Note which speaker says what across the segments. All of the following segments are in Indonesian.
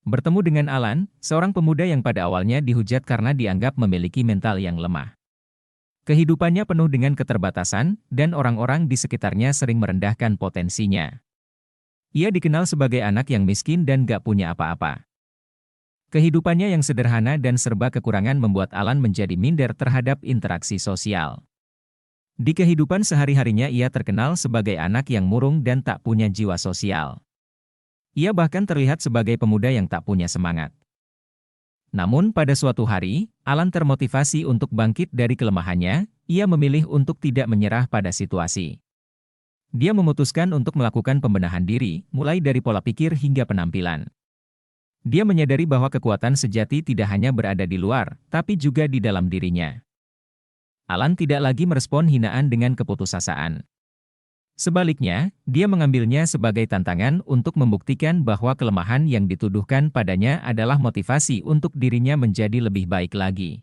Speaker 1: Bertemu dengan Alan, seorang pemuda yang pada awalnya dihujat karena dianggap memiliki mental yang lemah. Kehidupannya penuh dengan keterbatasan, dan orang-orang di sekitarnya sering merendahkan potensinya. Ia dikenal sebagai anak yang miskin dan gak punya apa-apa. Kehidupannya yang sederhana dan serba kekurangan membuat Alan menjadi minder terhadap interaksi sosial. Di kehidupan sehari-harinya ia terkenal sebagai anak yang murung dan tak punya jiwa sosial. Ia bahkan terlihat sebagai pemuda yang tak punya semangat. Namun pada suatu hari, Alan termotivasi untuk bangkit dari kelemahannya. Ia memilih untuk tidak menyerah pada situasi. Dia memutuskan untuk melakukan pembenahan diri, mulai dari pola pikir hingga penampilan. Dia menyadari bahwa kekuatan sejati tidak hanya berada di luar, tapi juga di dalam dirinya. Alan tidak lagi merespon hinaan dengan keputusasaan. Sebaliknya, dia mengambilnya sebagai tantangan untuk membuktikan bahwa kelemahan yang dituduhkan padanya adalah motivasi untuk dirinya menjadi lebih baik lagi.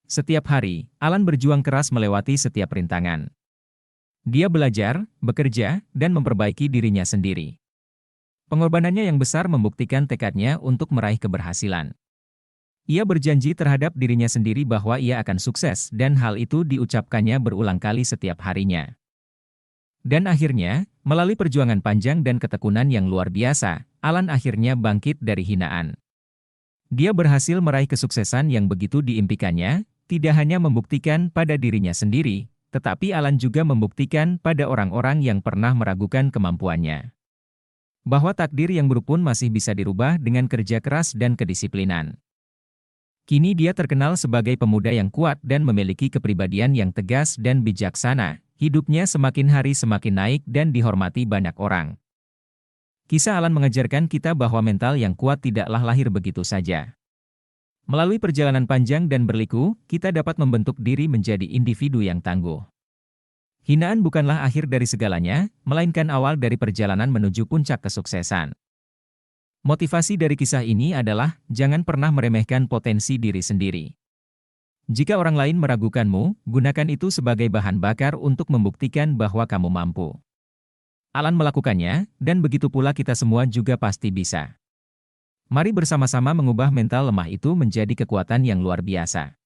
Speaker 1: Setiap hari, Alan berjuang keras melewati setiap rintangan. Dia belajar, bekerja, dan memperbaiki dirinya sendiri. Pengorbanannya yang besar membuktikan tekadnya untuk meraih keberhasilan. Ia berjanji terhadap dirinya sendiri bahwa ia akan sukses dan hal itu diucapkannya berulang kali setiap harinya. Dan akhirnya, melalui perjuangan panjang dan ketekunan yang luar biasa, Alan akhirnya bangkit dari hinaan. Dia berhasil meraih kesuksesan yang begitu diimpikannya, tidak hanya membuktikan pada dirinya sendiri, tetapi Alan juga membuktikan pada orang-orang yang pernah meragukan kemampuannya. Bahwa takdir yang buruk pun masih bisa dirubah dengan kerja keras dan kedisiplinan. Kini dia terkenal sebagai pemuda yang kuat dan memiliki kepribadian yang tegas dan bijaksana. Hidupnya semakin hari semakin naik dan dihormati banyak orang. Kisah Alan mengajarkan kita bahwa mental yang kuat tidaklah lahir begitu saja. Melalui perjalanan panjang dan berliku, kita dapat membentuk diri menjadi individu yang tangguh. Hinaan bukanlah akhir dari segalanya, melainkan awal dari perjalanan menuju puncak kesuksesan. Motivasi dari kisah ini adalah, jangan pernah meremehkan potensi diri sendiri. Jika orang lain meragukanmu, gunakan itu sebagai bahan bakar untuk membuktikan bahwa kamu mampu. Alan melakukannya, dan begitu pula kita semua juga pasti bisa. Mari bersama-sama mengubah mental lemah itu menjadi kekuatan yang luar biasa.